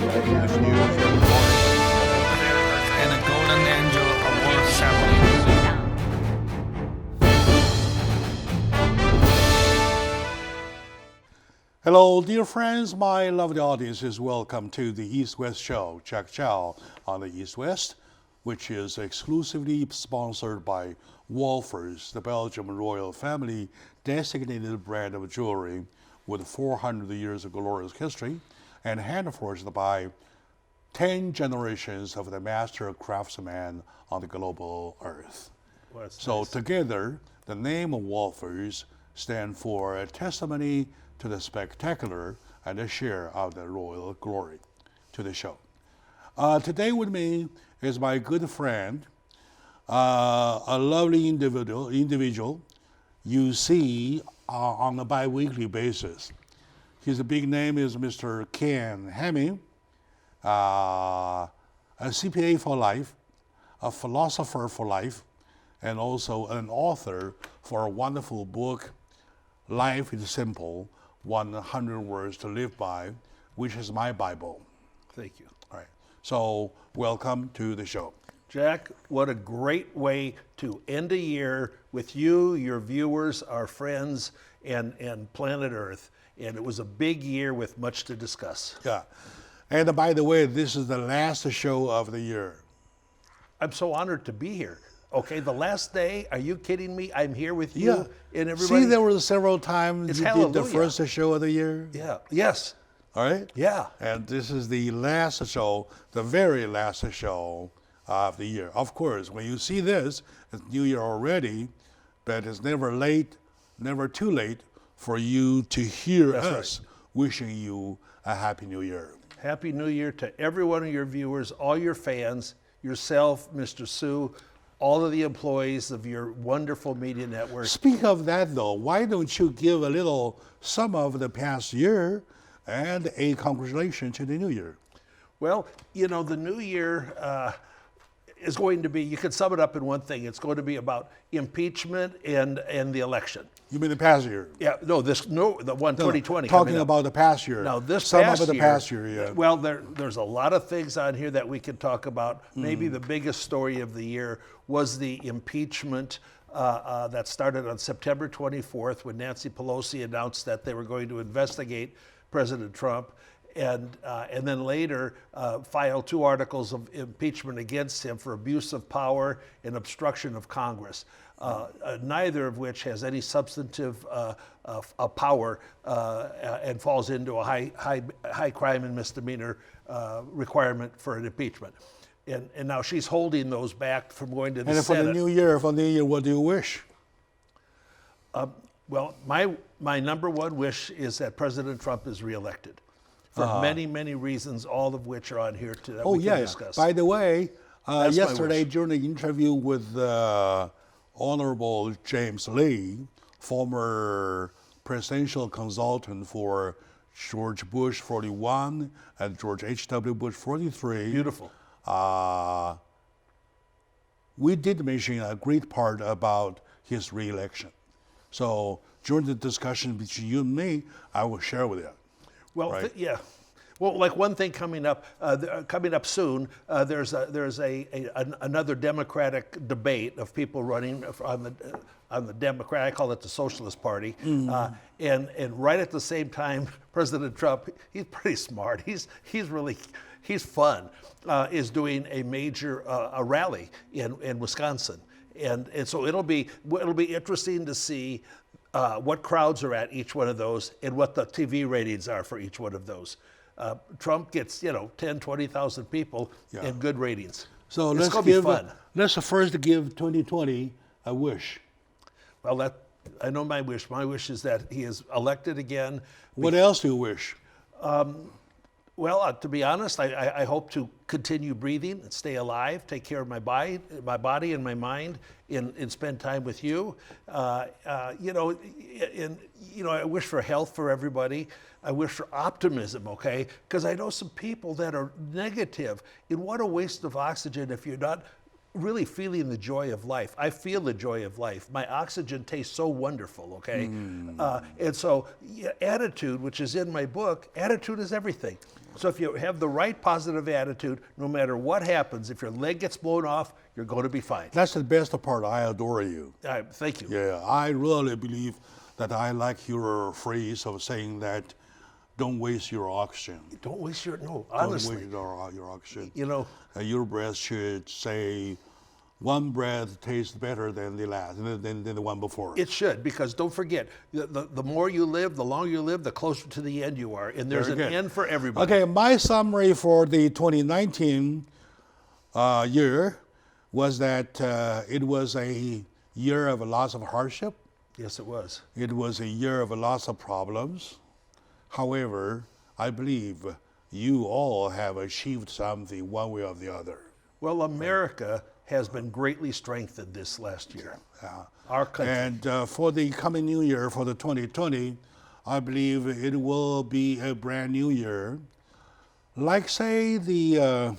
English news and and a Golden Angel Award ceremony. Hello, dear friends, my lovely audiences. Welcome to the East-West Show. Jack Chow on the East-West, which is exclusively sponsored by Wolfers, the Belgian royal family designated brand of jewelry with 400 years of glorious history and hand-forged by 10 generations of the master craftsmen on the global earth. Well, So nice. together, the name of Wolfers stand for a testimony to the spectacular and a share of the royal glory to the show. Today with me is my good friend, a lovely individual you see on a bi-weekly basis. His big name is Mr. Ken Hemming, a CPA for life, a philosopher for life, and also an author for a wonderful book, Life is Simple, 100 Words to Live By, which is my Bible. Thank you. All right. So welcome to the show. Jack, what a great way to end a year with you, your viewers, our friends, and planet Earth. And it was a big year with much to discuss. Yeah. And by the way, this is the last show of the year. I'm so honored to be here. Okay, the last day, are you kidding me? I'm here with you Yeah. and everybody. See, there were several times It's you did the hallelujah. first show of the year. Yeah, yes, All right? yeah. And this is the last show, the very last show of the year. Of course, when you see this, it's New Year already, but it's never late, never too late for you to hear us wishing you a Happy New Year. Happy New Year to every one of your viewers, all your fans, yourself, Mr. Sue, all of the employees of your wonderful media network. Speak of that though, why don't you give a little sum of the past year and a congratulations to the New Year? Well, you know, the new year is going to be, you could sum it up in one thing. It's going to be about impeachment and the election. You mean the past year? Yeah, the one 2020. Talking coming up. about the past year. Now, this Some past of the year, past year, yeah. Well, there's a lot of things on here that we could talk about. Maybe the biggest story of the year was the impeachment that started on September 24th when Nancy Pelosi announced that they were going to investigate President Trump. And then later filed 2 articles of impeachment against him for abuse of power and obstruction of Congress, neither of which has any substantive power and falls into a high crime and misdemeanor requirement for an impeachment. And now she's holding those back from going to the And for Senate. the new year, what do you wish? Well, my number one wish is that President Trump is reelected. For many, many reasons, all of which are on here that we can discuss. By the way, That's my yesterday wish. during the interview with Honorable James Lee, former presidential consultant for George Bush 41 and George H.W. Bush 43. Beautiful. We did mention a great part about his reelection. So during the discussion between you and me, I will share with you. Well, Right. yeah. Well, like one thing coming up soon. There's another Democratic debate of people running on the Democrat. I call it the Socialist Party. And right at the same time, President Trump, he's pretty smart. He's fun. Is doing a major a rally in Wisconsin, and so it'll be interesting to see what crowds are at each one of those and what the TV ratings are for each one of those. Trump gets 10, 20,000 people and good ratings. So it's gonna be fun. let's first give 2020 a wish. Well, I know my wish. My wish is that he is elected again. What else do you wish? Well, to be honest, I hope to continue breathing and stay alive, take care of my body and my mind, and spend time with you. I wish for health for everybody. I wish for optimism, okay? Because I know some people that are negative. And what a waste of oxygen if you're not really feeling the joy of life. I feel the joy of life. My oxygen tastes so wonderful, okay? And so attitude, which is in my book, attitude is everything. So if you have the right positive attitude, no matter what happens, if your leg gets blown off, you're going to be fine. That's the best part. I adore you. Thank you. Yeah, I really believe that I like your phrase of saying that don't waste your oxygen. Don't waste honestly. Don't waste your oxygen. You know, Your breath should say one breath tastes better than the last, than the one before. it should, because don't forget, the more you live, the longer you live, the closer to the end you are. And there's Very an good. end for everybody. Okay, my summary for the 2019 year was that it was a year of lots of hardship. Yes, it was. It was a year of lots of problems. However, I believe you all have achieved something one way or the other. Well, America has been greatly strengthened this last year. Our country. And for the coming new year, for the 2020, I believe it will be a brand new year. Like, say, the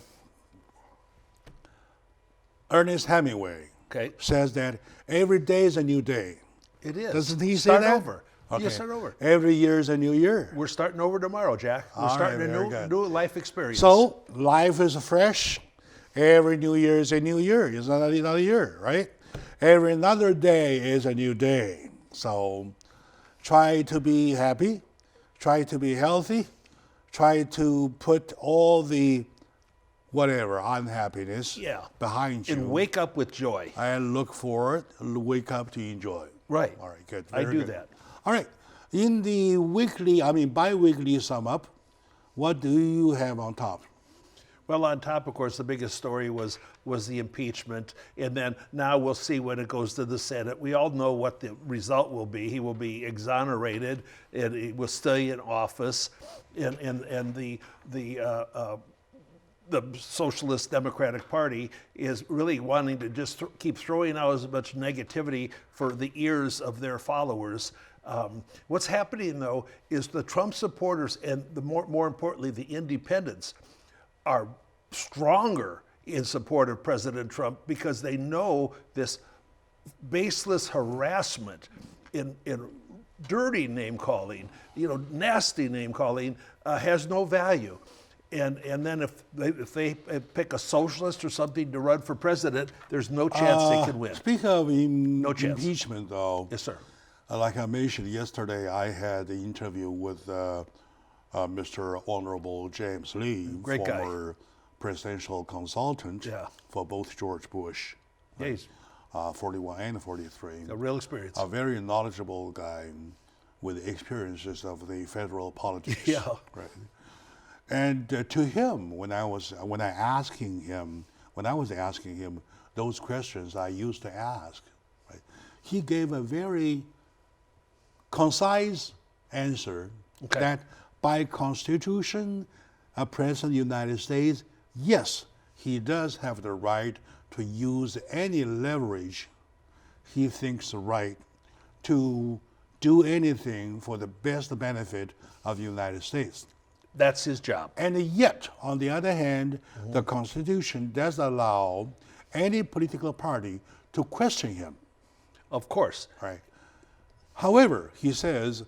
Ernest Hemingway Okay. says that every day is a new day. It is. Doesn't he say Start that? over. You start over. Every year is a new year. We're starting over tomorrow, Jack. We're All starting right, a very good. new life experience. So life is fresh. Every new year is a new year. It's not another year, right? Every another day is a new day. So try to be happy. Try to be healthy. Try to put all the whatever unhappiness behind you. And wake up with joy. And look forward. Wake up to enjoy. Right. All right, good. I Very do good. that. All right. In the bi-weekly sum up, what do you have on top? Well, on top, of course, the biggest story was the impeachment, and then now we'll see when it goes to the Senate. We all know what the result will be. He will be exonerated, and he will stay in office, and the Socialist Democratic Party is really wanting to just keep throwing out as much negativity for the ears of their followers. What's happening, though, is the Trump supporters and more importantly, the independents are stronger in support of President Trump because they know this baseless harassment in dirty name calling, nasty name calling has no value. And then if they pick a socialist or something to run for president, there's no chance they can win. Speaking of chance. impeachment, though, Yes, sir. Like I mentioned yesterday, I had the interview with Mr. Honorable James Lee, Great guy. former presidential consultant for both George Bush, Yeah, he's 41 and 43. a real experience. A very knowledgeable guy with experiences of the federal politics. Yeah. Right. And to him, when I was asking him those questions I used to ask, right, he gave a very concise answer that by Constitution, a president of the United States, yes, he does have the right to use any leverage he thinks right to do anything for the best benefit of the United States. That's his job. And yet, on the other hand, the Constitution does allow any political party to question him. Of course. Right. However, he says,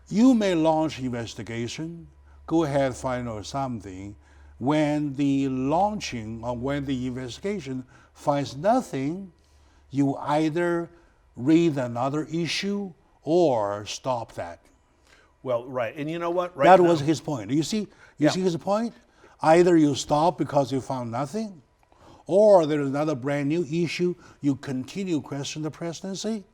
you may launch investigation, go ahead, find out something. When the launching or when the investigation finds nothing, you either raise another issue or stop that. Well, right. And you know what? That was his point. You see his point? Either you stop because you found nothing, or there's another brand new issue, you continue question the presidency.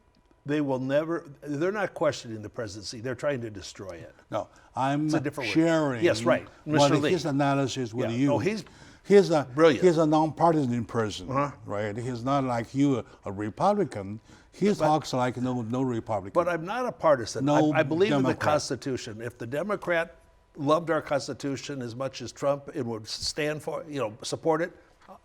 They will never, they're not questioning the presidency, they're trying to destroy it. No, I'm a different word. sharing Yes, right. Mr. Lee. his analysis with you. Oh, he's brilliant. He's a nonpartisan person, Uh-huh. right? He's not like you, a Republican. He talks like no Republican. But I'm not a partisan. No I believe in the Democrat. Constitution. If the Democrat loved our Constitution as much as Trump and would stand for, support it,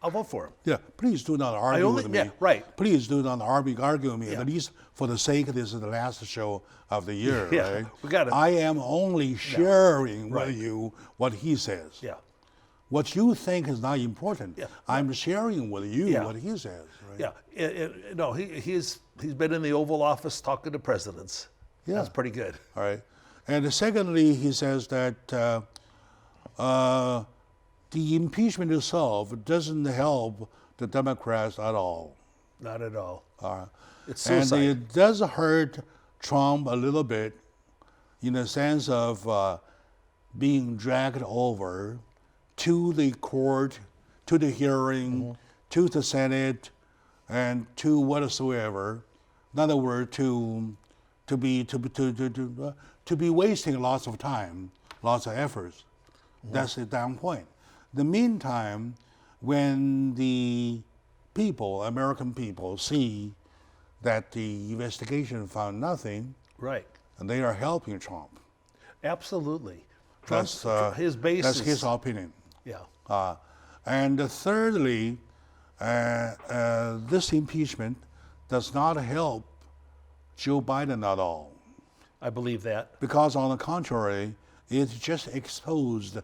I'll vote for him. Yeah, please do not argue with me. Yeah, right. Please do not argue with me. At least for the sake of this is the last show of the year, Yeah, right? we got it. I am only sharing Right. with you what he says. Yeah. what you think is not important. Yeah. I'm sharing with you Yeah. what he says. Right? Yeah, no, he's been in the Oval Office talking to presidents. Yeah. That's pretty good. All right. And secondly, he says that the impeachment itself doesn't help the Democrats at all. Not at all. It's And suicide. it does hurt Trump a little bit in the sense of being dragged over to the court, to the hearing, to the Senate, and to whatsoever. In other words, to be wasting lots of time, lots of efforts. That's the down point. The meantime, when the people, American people, see that the investigation found nothing, Right. and they are helping Trump. Absolutely. That's Trump's, his base that's is, his opinion. Yeah. And thirdly, this impeachment does not help Joe Biden at all, I believe that. because on the contrary, it just exposed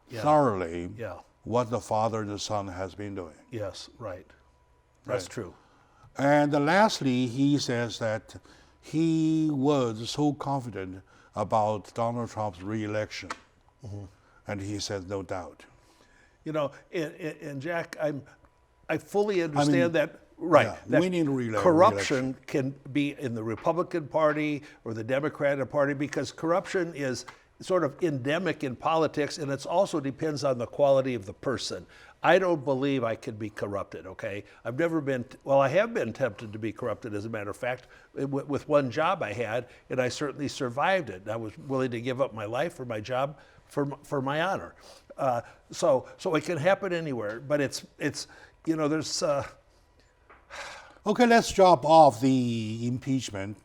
Yeah. thoroughly Yeah. what the father and the son has been doing. Yes, right. That's Right. true. And lastly, he says that he was so confident about Donald Trump's re-election, and he says no doubt. You know, and Jack, I fully understand that. Right. yeah, that winning re-election. corruption can be in the Republican Party or the Democratic Party, because corruption is sort of endemic in politics, and it also depends on the quality of the person. I don't believe I could be corrupted, okay? I've never been, well, I have been tempted to be corrupted, as a matter of fact, with one job I had, and I certainly survived it. I was willing to give up my life for my job, for my honor. So it can happen anywhere, but it's you know, there's, Okay, let's drop off the impeachment.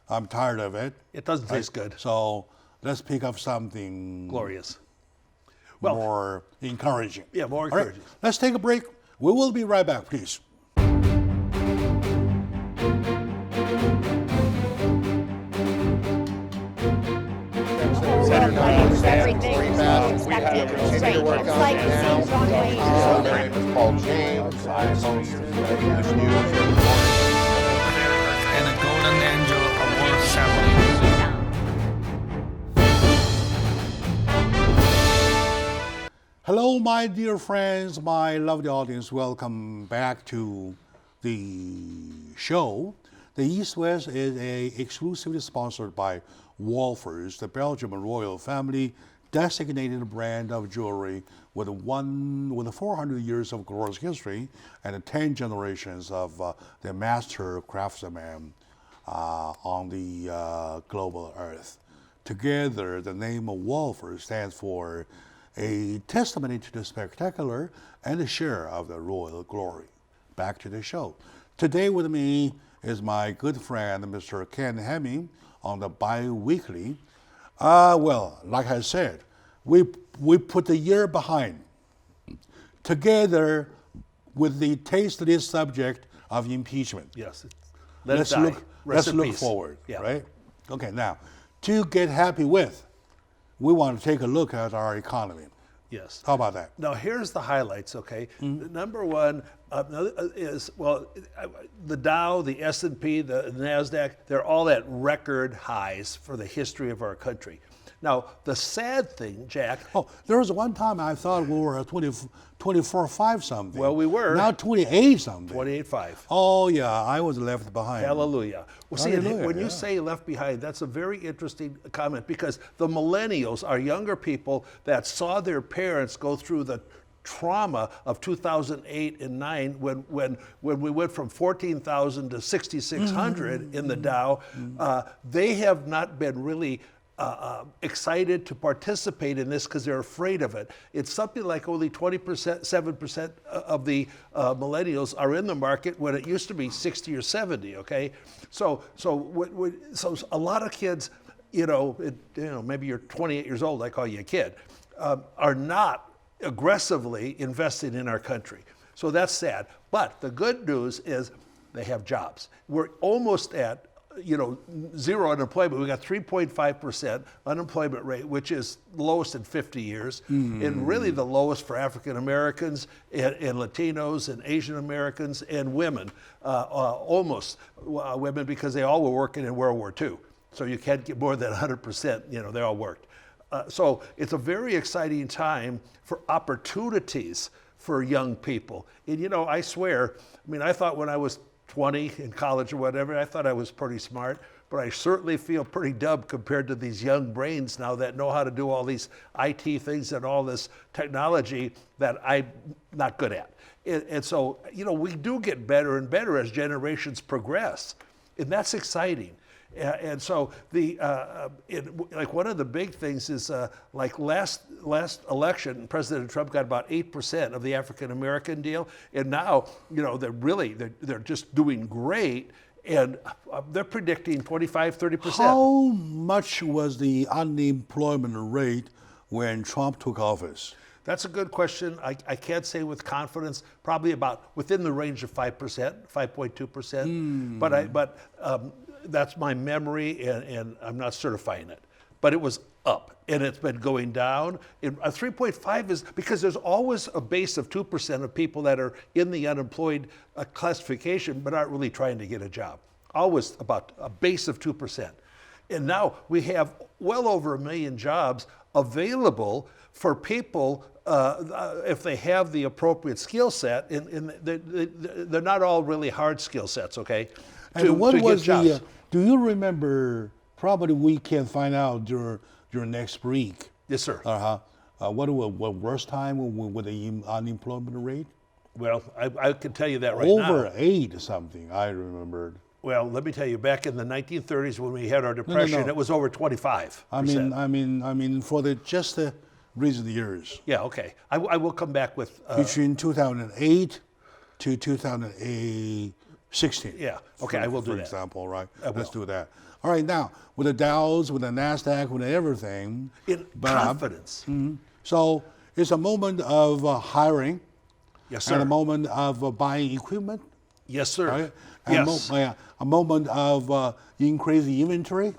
I'm tired of it. it doesn't taste good. So let's pick up something Glorious. Well, more encouraging. yeah, more All right, encouraging. let's take a break. We will be right back, please. Senator Brown stands for rebound. We have to continue to work on it now. My name is Paul James. I host English News every morning. And a Golden Angel Award ceremony. Hello, my dear friends, my lovely audience. Welcome back to the show. The East West is exclusively sponsored by Wolfers, the Belgian royal family designated brand of jewelry with 400 years of glorious history and 10 generations of the master craftsmen on the global earth. Together, the name of Wolfers stands for a testimony to the spectacular and a share of the royal glory. Back to the show. Today with me is my good friend, Mr. Ken Hemming, on the Biweekly. Well, like I said, we put the year behind, together with the tasteless subject of impeachment. Yes. Let's it die. look. Rest Let's in look peace. forward. Yeah. Right. Okay. Now, to get happy with, we want to take a look at our economy. Yes. How about that? Now here's the highlights. Okay. Number one is the Dow, the S&P, the Nasdaq. They're all at record highs for the history of our country. Now the sad thing, Jack. Oh, there was one time I thought we were at 24.5 something. Well, we were. Now 28 something. 28.5. Oh yeah, I was left behind. Hallelujah. Well, see, Hallelujah, when you yeah. say left behind, that's a very interesting comment, because the millennials are younger people that saw their parents go through the trauma of 2008 and 9 when we went from 14,000 to 6,600 in the Dow. They have not been really excited to participate in this because they're afraid of it. It's something like only 20%, 7% of the millennials are in the market, when it used to be 60 or 70. Okay, so a lot of kids, maybe you're 28 years old, I call you a kid, are not aggressively investing in our country. So that's sad. But the good news is they have jobs. We're almost at zero unemployment. We got 3.5% unemployment rate, which is the lowest in 50 years, and really the lowest for African Americans and Latinos and Asian Americans and women, almost women, because they all were working in World War II. So you can't get more than 100%. They all worked. So it's a very exciting time for opportunities for young people. And I swear, I thought when I was 20 in college or whatever, I thought I was pretty smart, but I certainly feel pretty dumb compared to these young brains now that know how to do all these IT things and all this technology that I'm not good at. And so, we do get better and better as generations progress, and that's exciting. And so one of the big things is like last election, President Trump got about 8% of the African American deal, and now they're just doing great, and they're predicting 25-30%. How much was the unemployment rate when Trump took office? That's a good question. I can't say with confidence. Probably about within the range of 5%, 5.2%. But that's my memory, and I'm not certifying it. But it was up, and it's been going down. 3.5 is because there's always a base of 2% of people that are in the unemployed classification but aren't really trying to get a job. Always about a base of 2%. And now we have well over 1 million jobs available for people if they have the appropriate skill set, and they're not all really hard skill sets, okay? And what was the, do you remember, probably we can find out during next week. Yes, sir. What worst time with the unemployment rate? Well, I can tell you that right now. Over 8 something, I remembered. Well, let me tell you, back in the 1930s when we had our depression, it was over 25%. I mean, for just the recent years. Yeah, okay. I will come back with between 2008 to 2016. Yeah, okay, I will do that. For example, right? Let's do that. All right, now, with the Dows, with the NASDAQ, with everything. Confidence. So it's a moment of hiring. Yes, sir. And a moment of buying equipment. Yes, sir. Right? Yes. A moment of increasing inventory.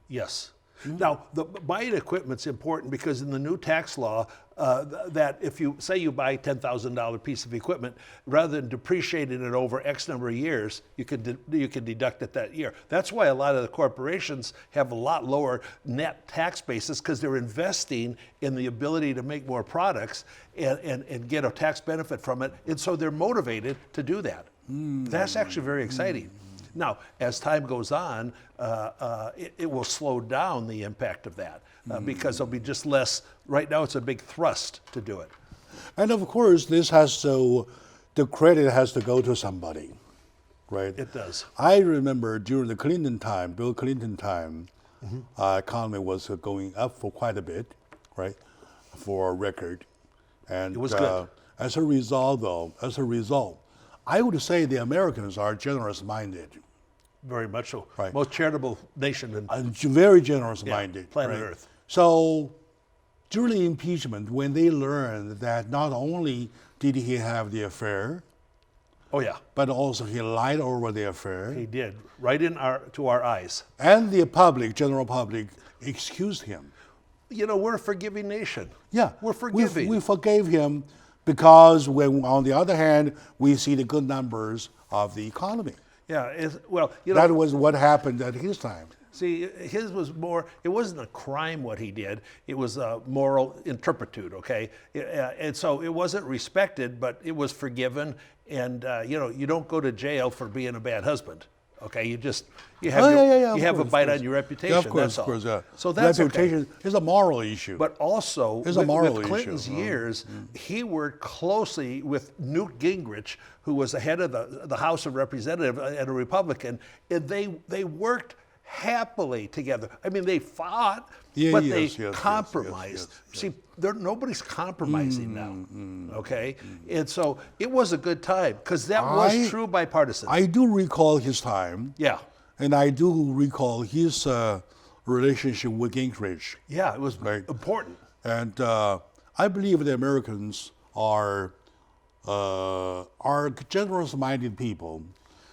Yes. Now, the buying equipment's important because in the new tax law, that if you say you buy $10,000 piece of equipment, rather than depreciating it over X number of years, you can deduct it that year. That's why a lot of the corporations have a lot lower net tax basis, because they're investing in the ability to make more products and get a tax benefit from it, and so they're motivated to do that. That's actually very exciting. Now, as time goes on, it will slow down the impact of that because there'll be just less. Right now, it's a big thrust to do it. And of course, the credit has to go to somebody, right? It does. I remember during the Clinton time, Bill Clinton time, economy was going up for quite a bit, right, for a record. And it was good. As a result, I would say the Americans are generous-minded. Very much so. Right. Most charitable nation in very generous-minded. planet Earth. So during the impeachment, when they learned that not only did he have the affair, but also he lied over the affair. He did, right to our eyes. And the general public, excused him. We're a forgiving nation. Yeah. We're forgiving. We forgave him because when, on the other hand, we see the good numbers of the economy. Yeah, that was what happened at his time. See, his was more, it wasn't a crime what he did, it was a moral turpitude, okay? And so it wasn't respected, but it was forgiven, and you don't go to jail for being a bad husband. Okay, you have a bite on your reputation. Yeah, of course, that's all. Of course, so that's reputation is a moral issue. But also, with Clinton's years, he worked closely with Newt Gingrich, who was the head of the House of Representatives and a Republican, and they worked happily together. I mean, they fought, but they compromised. See, nobody's compromising now, okay? And so it was a good time, because that was true bipartisan. I do recall his time. Yeah. And I do recall his relationship with Gingrich. Yeah, it was important. And I believe the Americans are generous-minded people.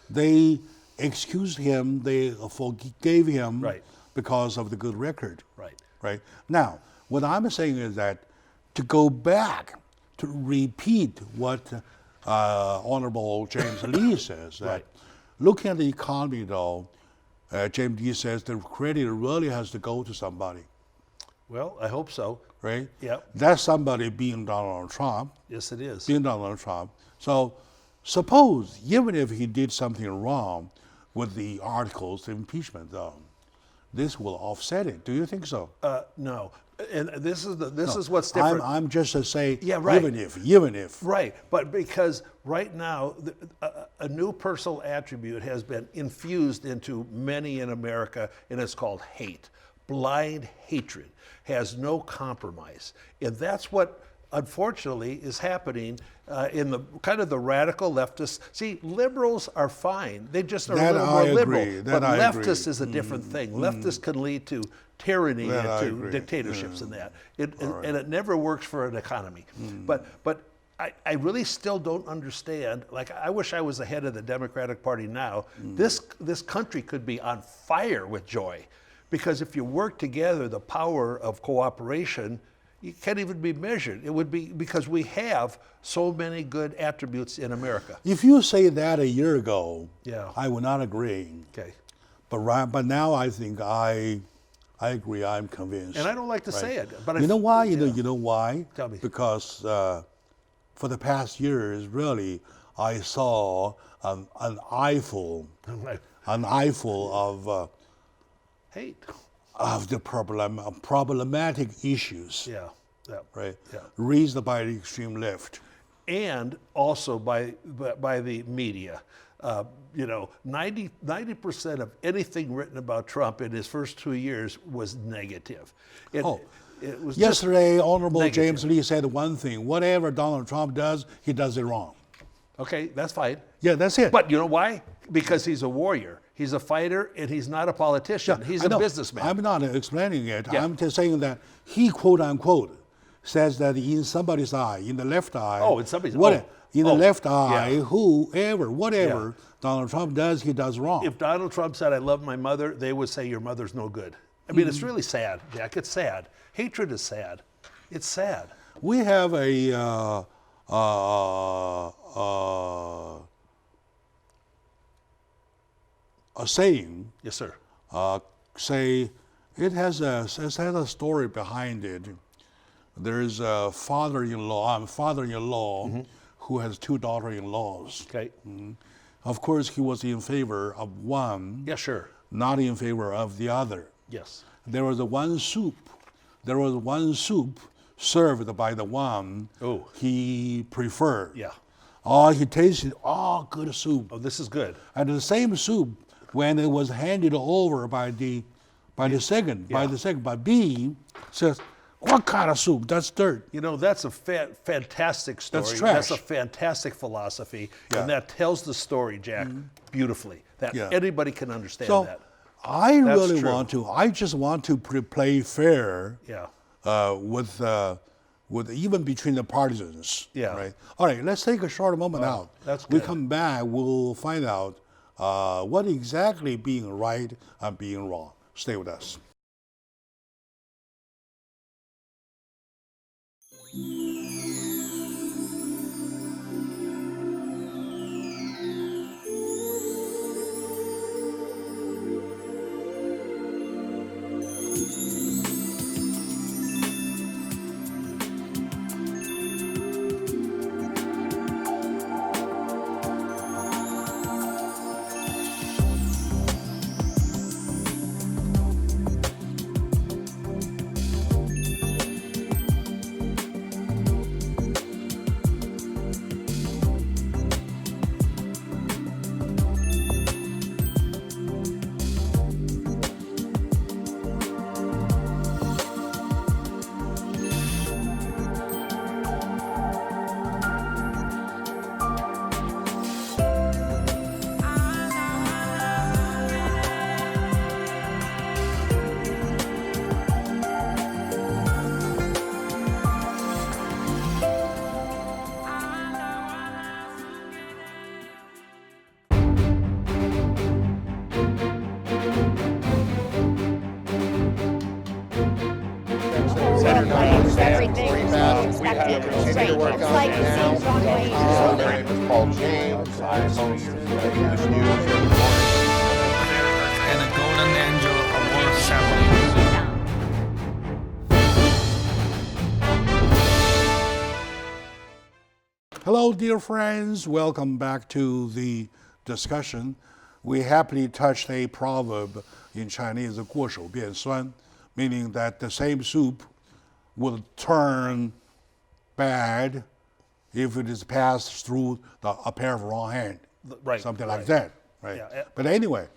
They excused him, they forgave him Right. because of the good record. Right. Right. Now, what I'm saying is that to go back to repeat what Honorable James Lee says, that Right. looking at the economy, though, James Lee says the credit really has to go to somebody, Well, I hope so. right? Yep. That somebody being Donald Trump, Yes, it is. being Donald Trump. So suppose, even if he did something wrong with the articles, the impeachment, though, this will offset it. Do you think so? No, and this is what's different. I'm just to say, Yeah, right. even if. Right, but because right now a new personal attribute has been infused into many in America, and it's called hate. Blind hatred has no compromise, and that's what unfortunately is happening in the kind of the radical leftists. See, liberals are fine; they just are a That little I more agree. liberal. That But I leftists agree. is a different thing. Leftists can lead to tyranny That I and agree. to dictatorships and that. And it never works for an economy. But I really still don't understand. Like, I wish I was the head of the Democratic Party now. This country could be on fire with joy, because if you work together, the power of cooperation, you can't even be measured. It would be because we have so many good attributes in America. If you say that a year ago, Yeah. I would not agree. Okay. But now I think I agree. I'm convinced. And I don't like to say it, but You know why? yeah. You know why? Tell me. Because for the past years, really, I saw an eyeful Hate. of the problematic issues, Yeah. Yeah. right? Yeah. Raised by the extreme left. And also by the media. 90% of anything written about Trump in his first 2 years was negative. It was just Yesterday, Honorable negative. James Lee said one thing: whatever Donald Trump does, he does it wrong. okay, that's fine. Yeah, that's it. But you know why? Because he's a warrior. He's a fighter, and he's not a politician. He's I a know. businessman. I'm not explaining it. Yeah. I'm just saying that he, quote unquote, says that in somebody's eye, in the left eye. Oh, in somebody's- in the oh, left eye, yeah. whatever Donald Trump does, he does wrong. If Donald Trump said, "I love my mother," they would say, "Your mother's no good." I mean, Mm-hmm. it's really sad, Jack. It's sad. Hatred is sad. It's sad. We have a saying. Yes, sir. Say it has a story behind it. There's a father-in-law who has two daughter-in-laws. Okay. Of course, he was in favor of one, Yeah, sure. not in favor of the other. Yes. There was one soup served by the one Oh. he preferred. Yeah. Oh, he tasted, good soup. Oh, this is good. And the same soup, when it was handed over by B, says, "What kind of soup? That's dirt." You know, that's a fantastic story. That's trash. That's a fantastic philosophy. Yeah. And that tells the story, Jack, beautifully. That Yeah. anybody can understand So that. I That's really true. I just want to play fair Yeah. with even between the partisans. Yeah. Right. All right. Let's take a short moment out. that's We good. come back. We'll find out what exactly being right and being wrong. Stay with us. now. My name is Paul James. I host English News every morning. And a Golden Angel Award ceremony. Hello, dear friends. Welcome back to the discussion. We happily touched a proverb in Chinese, 过手变酸, meaning that the same soup will turn bad if it is passed through a pair of wrong hands. Right, Something right. like that. Right. Yeah. But anyway,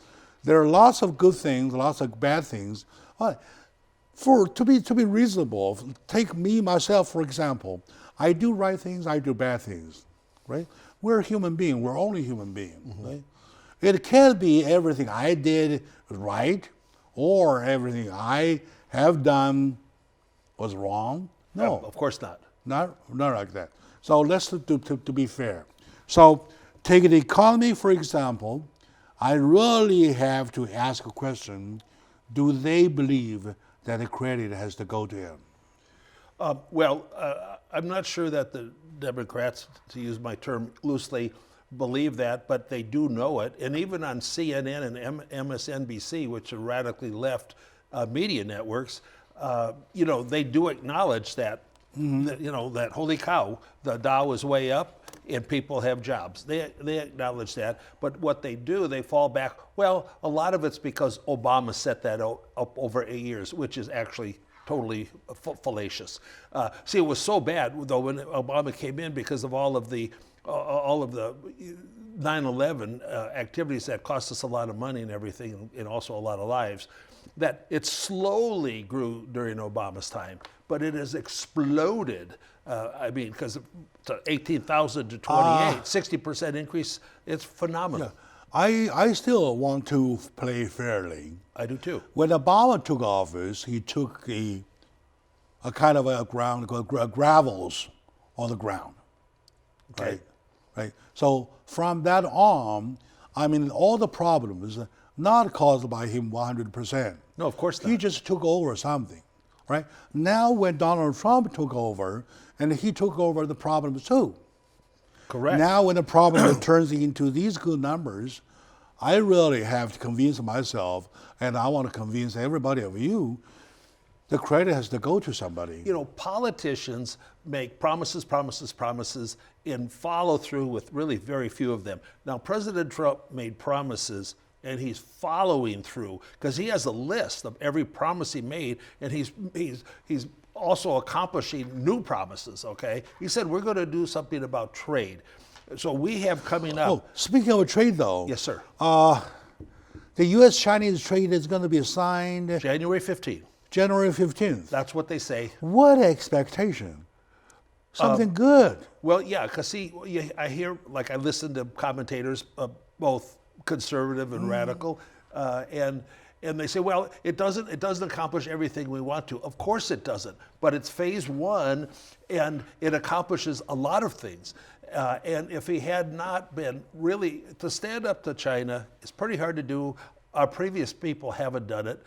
there are lots of good things, lots of bad things. To be reasonable, take me, myself, for example. I do right things, I do bad things, right? We're human beings, we're only human beings, right? It can't be everything I did right or everything I have done was wrong. No, Of course not. not like that. So let's to be fair. So take the economy, for example. I really have to ask a question. Do they believe that the credit has to go to him? I'm not sure that the Democrats, to use my term loosely, believe that, but they do know it. And even on CNN and MSNBC, which are radically left media networks, they do acknowledge that, that holy cow, the Dow is way up and people have jobs. They acknowledge that. But what they do, they fall back. Well, a lot of it's because Obama set that up over 8 years, which is actually totally fallacious. See, it was so bad though when Obama came in because of all of the 9/11 activities that cost us a lot of money and everything, and also a lot of lives, that it slowly grew during Obama's time, but it has exploded. Because to 18,000 to 28, 60% increase, it's phenomenal. Yeah. I still want to play fairly. I do too. When Obama took office, he took a kind of a gravels on the ground. Okay. Right. So from that on, all the problems not caused by him 100%. No, of course not. He just took over something, right? Now when Donald Trump took over, and he took over the problems too. Correct. Now when the problem turns into these good numbers, I really have to convince myself, and I want to convince everybody of you, the credit has to go to somebody. Politicians make promises, and follow through with really very few of them. Now, President Trump made promises, and he's following through because he has a list of every promise he made, and he's also accomplishing new promises. Okay, he said we're going to do something about trade. So we have coming up. Oh, speaking of trade, though. Yes, sir. The U.S.-Chinese trade is going to be signed January 15th. January 15th. That's what they say. What expectation? Something good. Well, yeah, because I hear, I listen to commentators, both conservative and radical, and they say, well, it doesn't accomplish everything we want to. Of course it doesn't, but it's phase one, and it accomplishes a lot of things. And if he had not been really to stand up to China, it's pretty hard to do. Our previous people haven't done it.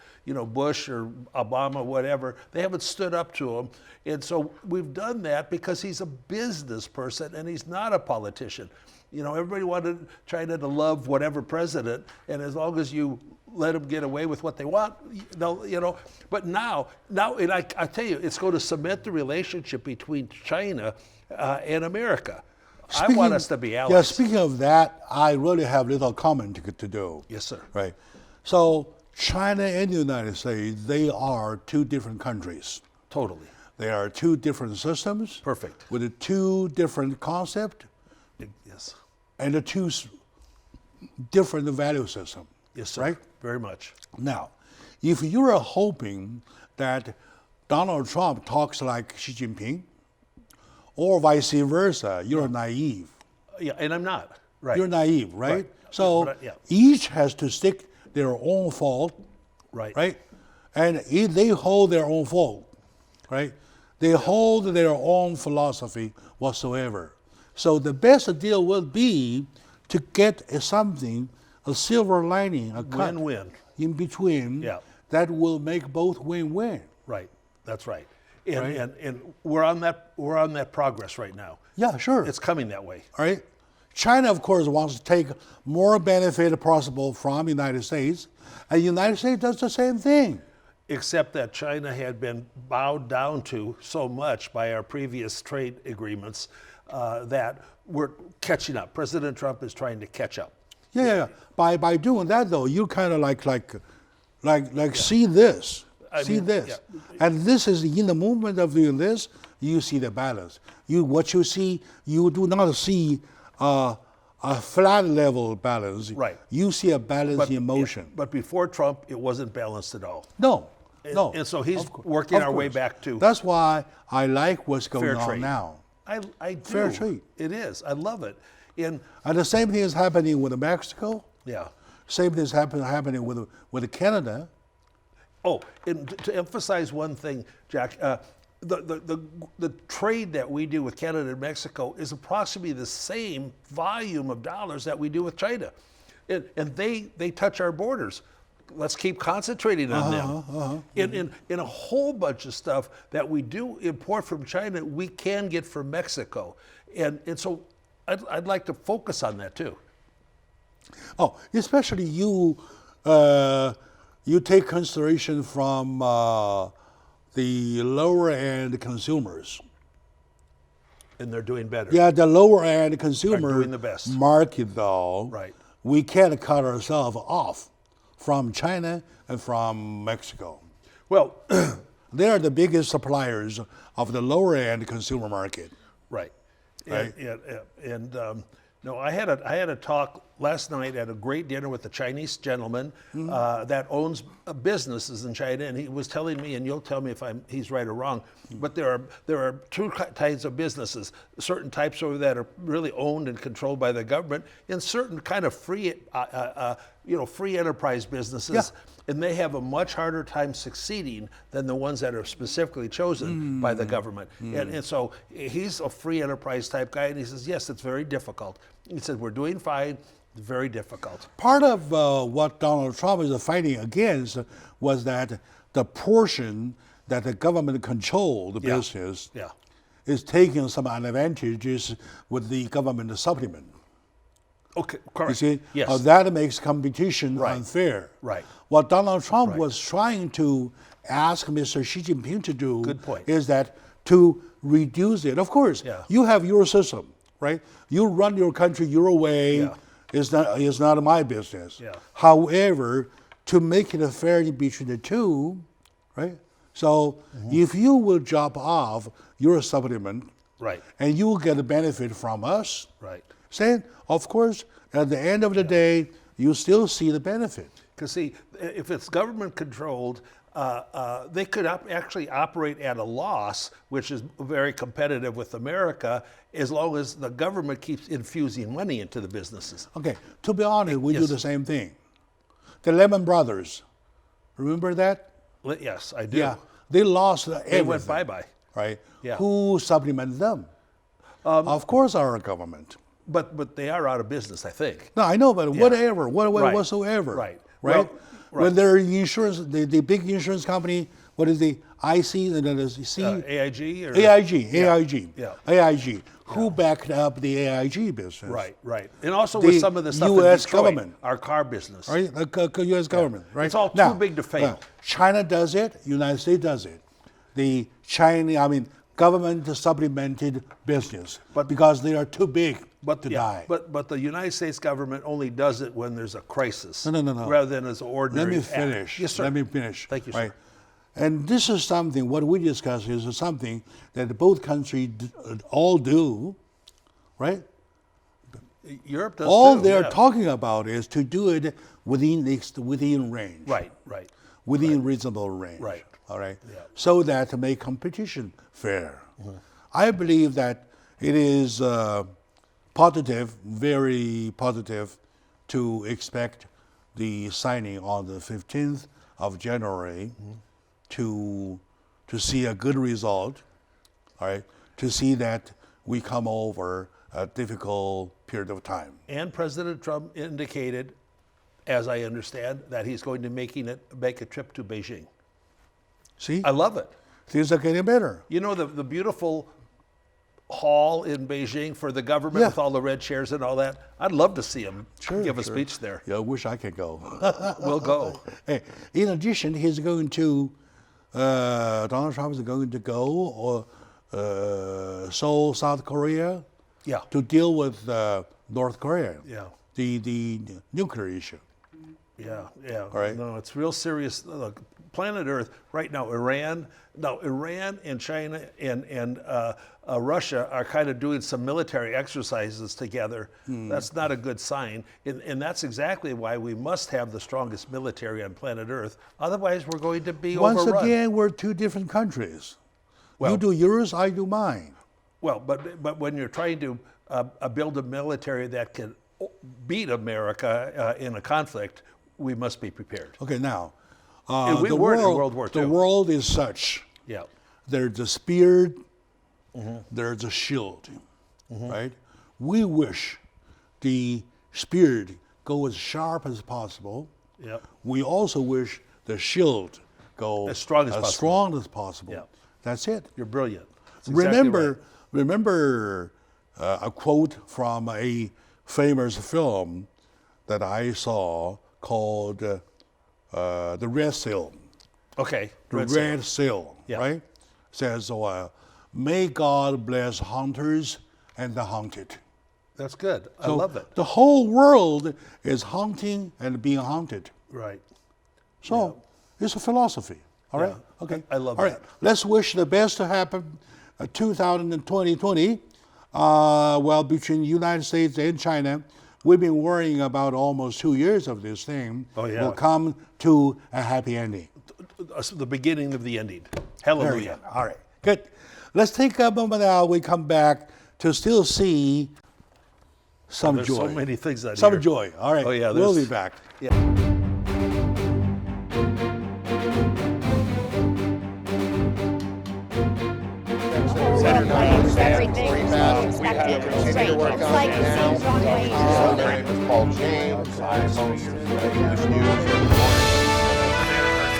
Bush or Obama, whatever, they haven't stood up to him. And so we've done that because he's a business person and he's not a politician. Everybody wanted China to love whatever president, and as long as you let them get away with what they want, But now, and I tell you, it's going to cement the relationship between China and America. I want us to be allies. Yeah, speaking of that, I really have little comment to do. Yes, sir. Right. So China and the United States, they are two different countries. Totally. They are two different systems. Perfect. With a two different concepts. Yes. And the two different value system. Yes, sir. Right? Very much. Now, if you're hoping that Donald Trump talks like Xi Jinping, or vice versa, you're naive. Yeah, and I'm not. Right. You're naive, right? Right. So But, yeah. each has to stick their own fault, Right. right? And they hold their own fault, right? They hold their own philosophy whatsoever. So the best deal will be to get something, a silver lining, a cut Win-win. in between Yeah. that will make both win-win. Right. That's right. And we're on that progress right now. Yeah, sure. It's coming that way. All right. China, of course, wants to take more benefit possible from the United States, and the United States does the same thing. Except that China had been bowed down to so much by our previous trade agreements that we're catching up. President Trump is trying to catch up. Yeah. By doing that, though, you kind of like see this. And this is in the movement of doing this, you see the balance. What you see, you do not see a flat level balance. Right. You see a balance in motion. But before Trump, it wasn't balanced at all. No. And so he's working our way back to That's why I like what's going fair on trade. now. I do. Fair trade. It is. I love it. And the same thing is happening with Mexico. yeah. Same thing is happening with Canada. Oh, and to emphasize one thing, Jack, the trade that we do with Canada and Mexico is approximately the same volume of dollars that we do with China. And they touch our borders. Let's keep concentrating on them. In a whole bunch of stuff that we do import from China, we can get from Mexico. And so I'd like to focus on that too. Oh, especially you take consideration from the lower end consumers. And they're doing better. Yeah, the lower end consumer doing the best. market, though, Right. we can't cut ourselves off from China and from Mexico. Well, They are the biggest suppliers of the lower end consumer market. right. Right. No, I had a talk last night at a great dinner with a Chinese gentleman that owns businesses in China, and he was telling me, and you'll tell me if he's right or wrong, but there are two types of businesses. Certain types over that are really owned and controlled by the government, and certain kind of free enterprise businesses. Yeah. And they have a much harder time succeeding than the ones that are specifically chosen by the government. And so he's a free enterprise type guy, and he says, yes, it's very difficult. He said, we're doing fine, it's very difficult. Part of what Donald Trump is fighting against was that the portion that the government controlled business Yeah. is taking some advantages with the government supplement. Okay, You correct. see, Yes. that makes competition Right. unfair. Right. What Donald Trump was trying to ask Mr. Xi Jinping to do Good point. is that to reduce it. Of course, Yeah. you have your system, right? You run your country your way. Yeah. It's not my business. Yeah. However, to make it fair between the two, right? So if you will drop off your supplement, Right. and you will get a benefit from us, Right. saying, of course, at the end of the day, you still see the benefit. Because see, if it's government controlled, they could actually operate at a loss, which is very competitive with America, as long as the government keeps infusing money into the businesses. Okay, to be honest, we do Yes. the same thing. The Lehman Brothers, remember that? Yes, I do. Yeah, they lost everything. They went bye-bye. Right? Yeah. Who supplemented them? Of course, our government. But they are out of business, I think. No, I know, but whatever, Right. whatsoever. Right. Right? Well, right. When their insurance, the big insurance company, what is the IC, and then the C? AIG or AIG, who backed up the AIG business. Right. And also The with some of the stuff US in Detroit, government. our car business. Right? The U.S. government, right? It's all too Now, big to fail. China does it, United States does it. The government supplemented business, but because they are too big to die. But the United States government only does it when there's a crisis. No. Rather than as an ordinary Let me act. finish. Yes, sir. Let me finish. Thank you, right? sir. And this is something, what we discuss is something that both countries all do, right? Europe does All too. they're yeah. talking about is to do it within range. Right. Within reasonable range. Right. All right. Yeah. So that to make competition fair. I believe that it is positive, very positive, to expect the signing on the 15th of January to see a good result. All right. To see that we come over a difficult period of time. And President Trump indicated, as I understand, that he's going to make a trip to Beijing. See? I love it. things are getting better. You know the beautiful hall in Beijing for the government Yeah. with all the red chairs and all that? I'd love to see him give a speech there. Yeah, I wish I could go. We'll go. Hey, in addition, he's going to, Donald Trump is going to go Seoul, South Korea, Yeah. to deal with North Korea, Yeah. the nuclear issue. Yeah, yeah. right. No, it's real serious. Look, planet Earth right now. Iran and China and Russia are kind of doing some military exercises together. That's not a good sign, and that's exactly why we must have the strongest military on planet Earth. Otherwise, we're going to be Once overrun. again, we're two different countries. Well- You do yours, I do mine. Well, but when you're trying to build a military that can beat America in a conflict, we must be prepared. Okay, now, And we the were in world, World War the II. world is such. Yeah. There's a spear, there's a shield, right? We wish the spear go as sharp as possible. Yeah. We also wish the shield go As strong as possible. strong as possible. Yeah. That's it. You're brilliant. That's exactly Remember, right. remember a quote from a famous film that I saw called The Red Seal. Okay. The Red Red Seal. Seal, Yeah. right? Says, may God bless hunters and the hunted. That's good. I So love it. The whole world is hunting and being hunted. Right. So it's a philosophy. All right. Yeah. Okay. I love All right. that. Let's wish the best to happen 2020. Well, between the United States and China, we've been worrying about almost 2 years of this thing. Oh, yeah. Will come to a happy ending. The beginning of the ending. There we Hallelujah. go. All right. Good. Let's take a moment now. We come back to still see some There's joy. so many things out Some here. joy. All right. Oh, yeah, We'll be there's- back. Yeah. Saturday, Everything pretty is bad. We expected have to continued to work It's on like it it now. seems wrong way. My name is Paul James. I host English News here in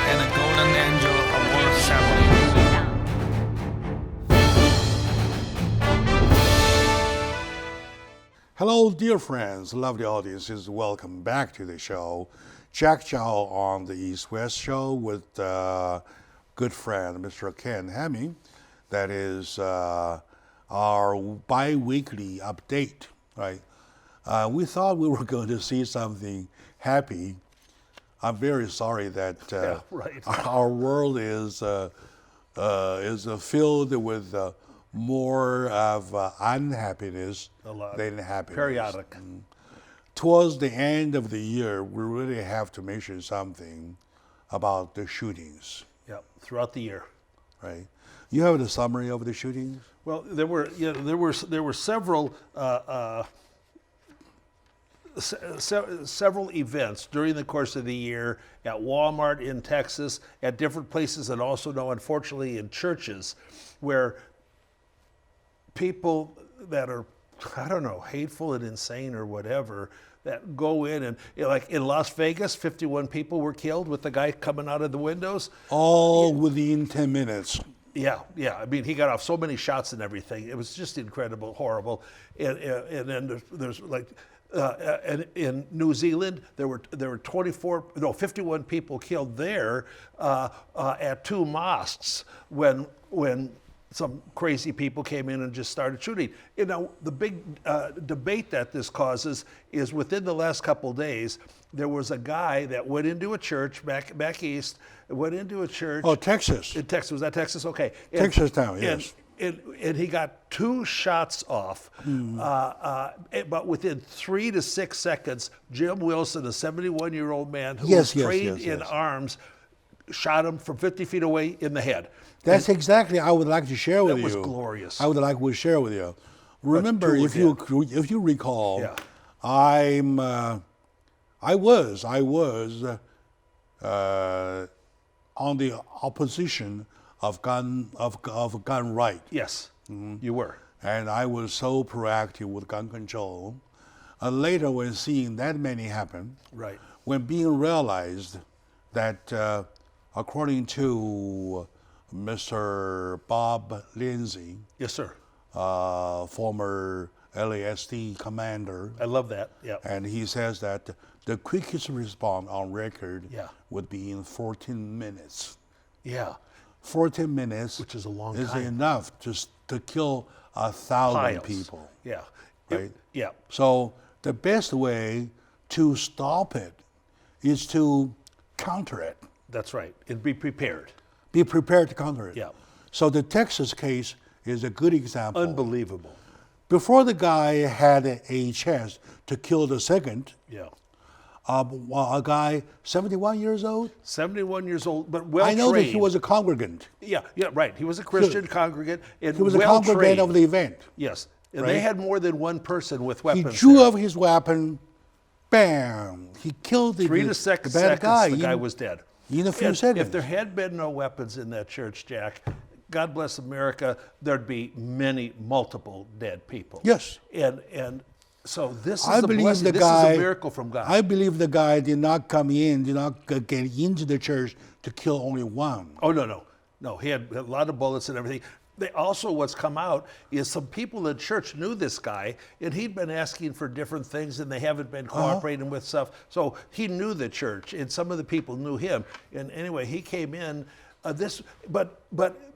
and a Golden Angel Award ceremony. Hello, dear friends, lovely audiences. Welcome back to the show. Jack Chow on the East West Show with good friend, Mr. Ken Hemming. That is our bi-weekly update, right? We thought we were going to see something happy. I'm very sorry that right. our world is filled with more of unhappiness A lot. than happiness. Periodic. Towards the end of the year, we really have to mention something about the shootings, Yeah. Throughout the year. right? You have the summary of the shootings? Well, there were several several events during the course of the year at Walmart in Texas, at different places, and also now, unfortunately, in churches, where people that are, I don't know, hateful and insane or whatever, that go in and, like in Las Vegas, 51 people were killed with the guy coming out of the windows. All within 10 minutes. Yeah. I mean, he got off so many shots and everything. It was just incredible, horrible. And then there's like, and in New Zealand, there were 51 people killed there at two mosques when some crazy people came in and just started shooting. You know, the big debate that this causes is within the last couple days, there was a guy that went into a church back east, went into a church. Oh, Texas. In Texas, was that Texas? Okay. Texas town, yes. And he got 2 shots off, but within 3 to 6 seconds, Jim Wilson, a 71-year-old man who was trained in arms, shot him from 50 feet away in the head. That's exactly I would like to share with you. That was glorious. I would like to share with you. Remember, if you recall, Yeah. I was on the opposition of gun right. Yes, you were. And I was so proactive with gun control. And later, when seeing that many happen, Right. when being realized that according to Mr. Bob Lindsay, Yes, sir. former LASD commander, I love that. Yeah. and he says that the quickest response on record Yeah. would be in 14 minutes. Yeah. 14 minutes, Which is a long is time. enough to kill 1,000 Piles. people. Yeah. Right? Yeah. So the best way to stop it is to counter it. That's right. And be prepared. Be prepared to counter it. Yeah. So the Texas case is a good example. Unbelievable. Before the guy had a chance to kill the second, Yeah. a guy 71 years old. 71 years old, but well I know trained. that he was a congregant. Yeah, right. He was a Christian congregant and He was well a congregant trained. of the event. Yes. And Right? they had more than one person with He weapons. drew there. up his weapon, bam! He killed the, 3 to the 6 bad seconds, guy. the guy in- was dead. in a few And seconds. If there had been no weapons in that church, Jack, God bless America, there'd be multiple dead people. Yes. And so this is I a believe blessing. the This guy. is a miracle from God. I believe the guy did not get into the church to kill only one. Oh, no. He had a lot of bullets and everything. They also, what's come out is some people in the church knew this guy, and he'd been asking for different things, and they haven't been cooperating with stuff. So he knew the church, and some of the people knew him. And anyway, he came in. But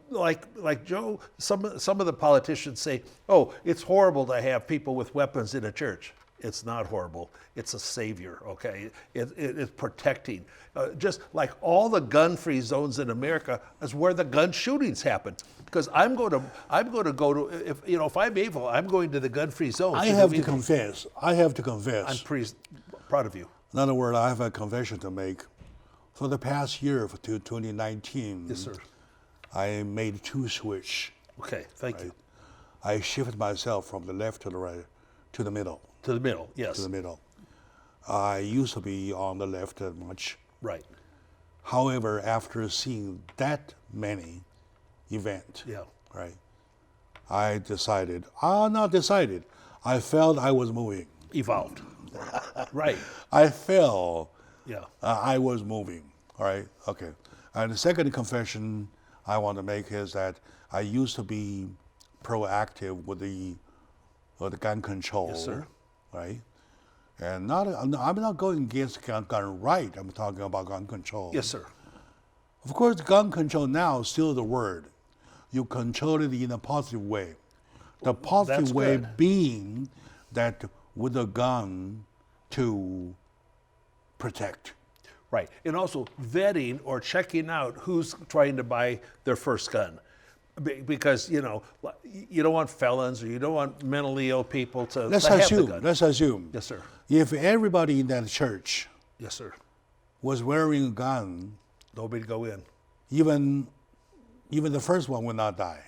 like Joe, some of the politicians say, "Oh, it's horrible to have people with weapons in a church." It's not horrible. It's a savior, okay? It's protecting. Just like all the gun-free zones in America is where the gun shootings happen. Because I'm going to go to if I'm able, I'm going to the gun-free zone. I have to confess. I'm pretty proud of you. In other words, I have a confession to make. For the past year, to 2019, Yes, sir. I made two switch. Okay, thank you. I shifted myself from the left to the right, to the middle. To the middle, yes. To the middle. I used to be on the left that much. Right. However, after seeing that many events, Yeah. right, I decided, I felt I was moving. Evolved. Right. I felt Yeah. I was moving. All right, okay. And the second confession I want to make is that I used to be proactive with the gun control. Yes, sir. Right? And I'm not going against gun right. I'm talking about gun control. Yes, sir. Of course, gun control now is still the word. You control it in a positive way. The positive That's way good. being that with a gun to protect. Right. And also vetting or checking out who's trying to buy their first gun. Because, you don't want felons or you don't want mentally ill people to have the gun. Let's assume. Yes, sir. If everybody in that church Yes, sir. was wearing a gun, Nobody go in. even the first one would not die.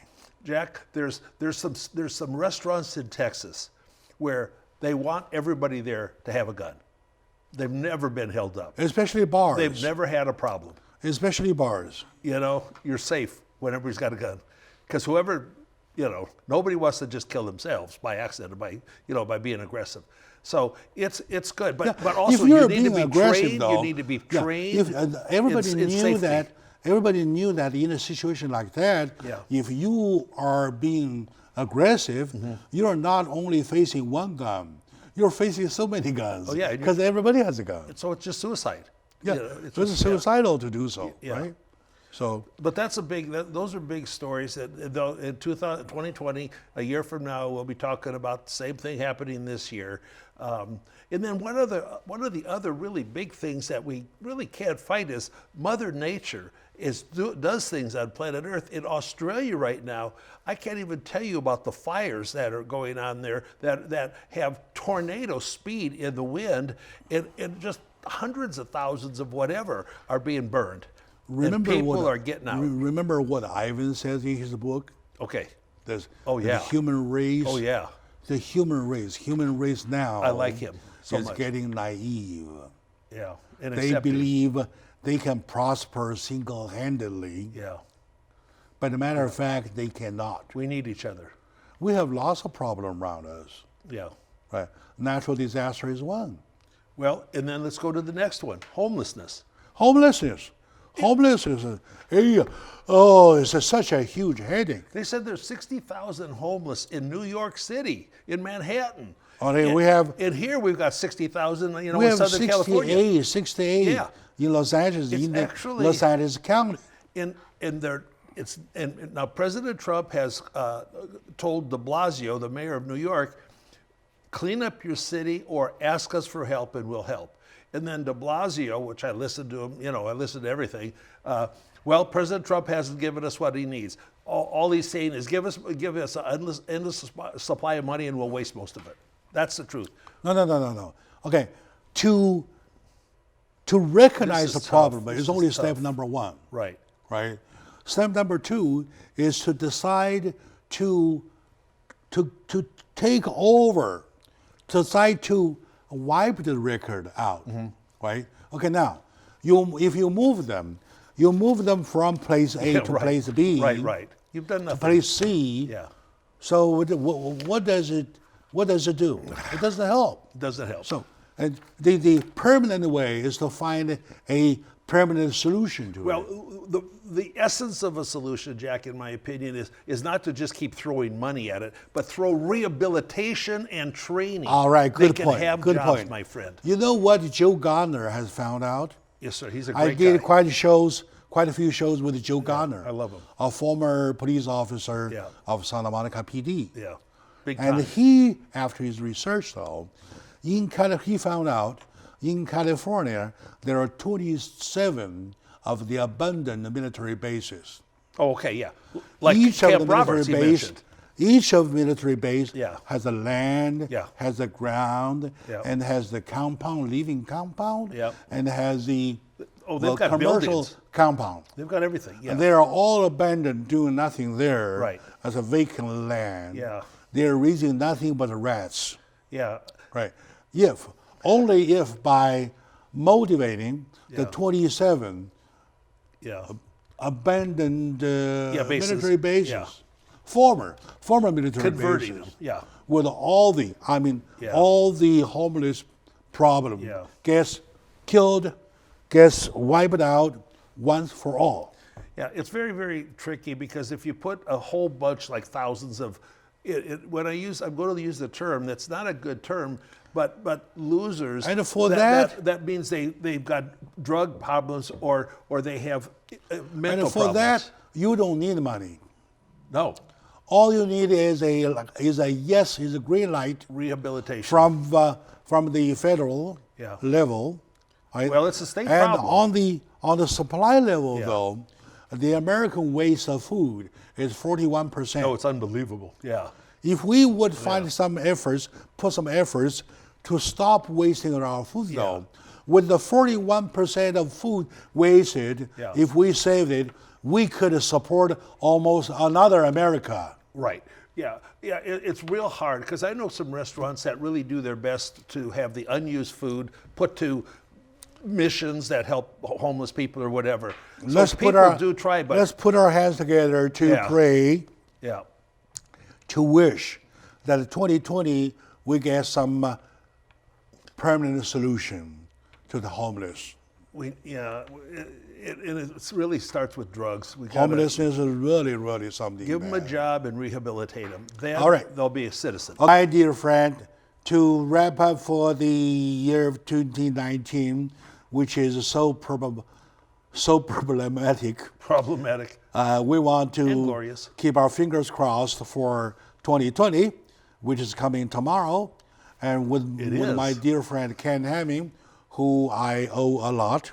Jack, there's some restaurants in Texas where they want everybody there to have a gun. They've never been held up. Especially bars. They've never had a problem. Especially bars. You're safe when everybody's got a gun. Because whoever, nobody wants to just kill themselves by accident or by being aggressive. So it's good. But also if you're you need to being be aggressive, trained. though, You need to be yeah, trained. If everybody in knew safety. that. Everybody knew that in a situation like that, Yeah. if you are being aggressive, Mm-hmm. you are not only facing one gun, you're facing so many guns. Oh, yeah, and Because everybody has a gun. So it's just suicide. Yeah, It's so it's just- yeah. suicidal to do so, Yeah. right? So But those are big stories that though in 2020, a year from now, we'll be talking about the same thing happening this year. And then one of the other really big things that we really can't fight is Mother Nature does things on planet Earth. In Australia right now, I can't even tell you about the fires that are going on there that have tornado speed in the wind, and just hundreds of thousands of whatever are being burned. And people are getting out. Remember what Ivan says in his book? Okay. There's Oh, yeah. the human race. Oh, yeah. The human race now. I like him so is much. getting naive. Yeah. And They accepting. believe they can prosper single-handedly, Yeah. but as a matter of fact, they cannot. We need each other. We have lots of problems around us. Yeah. Right? Natural disaster is one. Well, and then let's go to the next one, homelessness. Homelessness. Homelessness, it's such a huge headache. They said there's 60,000 homeless in New York City, in Manhattan. And here we've got 60,000, we in have Southern California. 68 Yeah. in Los Angeles, It's in actually- Los Angeles County. And now President Trump has told de Blasio, the mayor of New York, clean up your city or ask us for help and we'll help. And then de Blasio, which I listened to him, I listened to everything. Well, President Trump hasn't given us what he needs. All he's saying is give us an endless supply of money and we'll waste most of it. That's the truth. No. Okay, to recognize This the is problem tough. is This only is step tough. number one. Right. Right. Step number two is to decide to take over, to decide to wipe the record out. Right. Okay. Now, if you move them from place A to Right. place B. Right. You've done To nothing. place C. Yeah. So what does it do? It doesn't help. Doesn't help. So, and the permanent way is to find a permanent solution to Well, it. the essence of a solution, Jack, in my opinion, is not to just keep throwing money at it, but throw rehabilitation and training. All right, good they point. Can have good jobs, point. my friend. You know what Joe Gardner has found out? Yes, sir. He's a I great did guy. quite a few shows with Joe Gardner. I love him. A former police officer Yeah. of Santa Monica PD. Yeah, big And time. he, after his research though, he found out in California there are 27 of the abandoned military bases. Oh, okay, yeah. Like Each of Camp the military Roberts, he base, mentioned. each of military base Yeah. has a land, Yeah. has a ground, Yeah. and has the compound, living compound, Yeah. and has the they've got commercial buildings. compound. They've got everything. Yeah. And they are all abandoned, doing nothing there Right. as a vacant land. Yeah. They're raising nothing but rats. Yeah. Right. Only if by motivating the Yeah. 27 Yeah. abandoned bases. military bases, Yeah. former military Converting bases, them. Yeah. with all the homeless problem Yeah. gets killed, gets wiped out once for all. Yeah, it's very, very tricky because if you put a whole bunch, like thousands of, I'm going to use the term that's not a good term, but losers. And for that means they've got drug problems or they have mental And for problems. that, you don't need money. No, All you need is a green light rehabilitation. from the federal Yeah. level. Right? Well, it's a state and problem. on the supply level Yeah. though, the American waste of food is 41%. Oh, it's unbelievable. Yeah. If we would put some efforts to stop wasting our food though, with the 41% of food wasted, Yeah. if we saved it, we could support almost another America. Right. Yeah. It's real hard because I know some restaurants that really do their best to have the unused food put to missions that help homeless people or whatever. So people do try, but let's put our hands together to Yeah. pray, yeah, to wish that in 2020 we get some permanent solution to the homeless. it really starts with drugs. We gotta Homelessness is really, really something give them a bad. job and rehabilitate them. Then All right. they'll be a citizen. My dear friend, to wrap up for the year of 2019, which is so problematic, Problematic. we want And to glorious. keep our fingers crossed for 2020, which is coming tomorrow, and with my is. dear friend Ken Hamming, who I owe a lot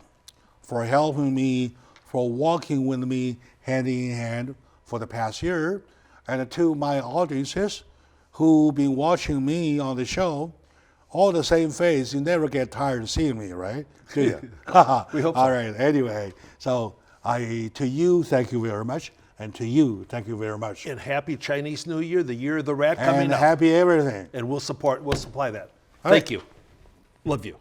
for helping me, for walking with me hand in hand for the past year, and to my audiences who've been watching me on the show, all the same face. You never get tired of seeing me, right? Do you? We hope so. All right. Anyway, so to you, thank you very much, and to you, thank you very much, And happy Chinese New Year, the year of the rat coming and up. happy everything. And we'll supply that. All Thank right. you. Love you.